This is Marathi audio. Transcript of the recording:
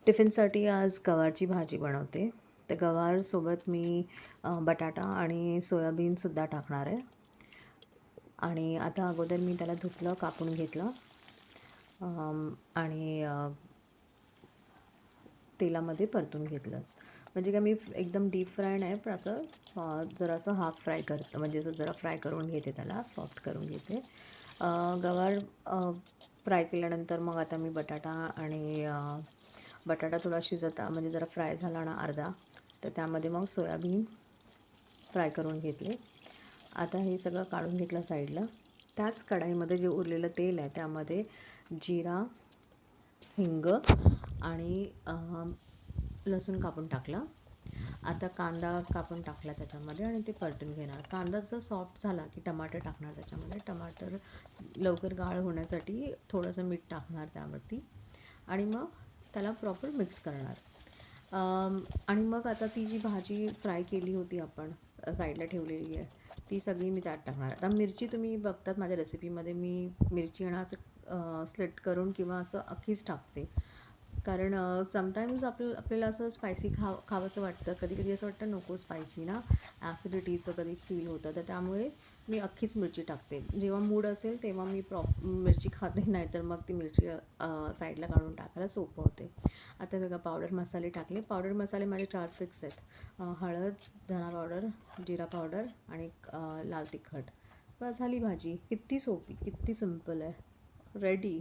टिफिनसाठी आज गवारची भाजी बनवते. तर गवारसोबत मी बटाटा आणि सोयाबीनसुद्धा टाकणार आहे. आणि आता अगोदर मी त्याला धुतलं, कापून घेतलं आणि तेलामध्ये परतून घेतलं. म्हणजे काय मी एकदम डीप फ्राय नाही, पण असं जरासं हाफ फ्राय करतं, म्हणजे असं जरा फ्राय करून घेते, त्याला सॉफ्ट करून घेते. गवार फ्राय केल्यानंतर मग आता मी बटाटा आणि बटाटा थोडा शिजता म्हणजे जरा फ्राय झाला ना अर्धा, तर त्यामध्ये मग सोयाबीन फ्राय करून घेतले. आता हे सगळं काढून घेतलं साईडला. त्याच कढाईमध्ये जे उरलेलं तेल आहे त्यामध्ये जिरा, हिंग आणि लसूण कापून टाकला. आता कांदा कापून टाकला त्याच्यामध्ये आणि ते परतून घेणार. कांदा जर सॉफ्ट झाला की टमाटर टाकणार त्याच्यामध्ये. टमाटर लवकर गाळ होण्यासाठी थोडंसं मीठ टाकणार त्यावरती आणि मग त्याला प्रॉपर मिक्स करणार. आणि मग आता ती जी भाजी फ्राय केली होती आपण साईडला ठेवलेली आहे, ती सगळी मी त्यात टाकणार. आता मिरची तुम्ही बघतात माझ्या रेसिपीमध्ये मी मिरची आणि असं स्लिट करून किंवा असं अख्खीच टाकते. कारण समटाईम्स आपल्याला असं स्पायसी खावंसं वाटतं. कधी-कधी असं वाटतं नको स्पायसी ना, ॲसिडिटीचं कधी फील होतं. तर त्यामुळे मी अख्खीच मिरची टाकते. जेव्हा मूड असेल तेव्हा मी मिरची खाते, नाहीतर मग ती मिरची साईडला काढून टाकायला सोपं होते. आता बघा पावडर मसाले टाकले. पावडर मसाले माझे 4 फिक्स आहेत. हळद, धना पावडर, जिरा पावडर आणि लाल तिखट. बस झाली भाजी. किती सोपी, किती सिंपल आहे. रेडी.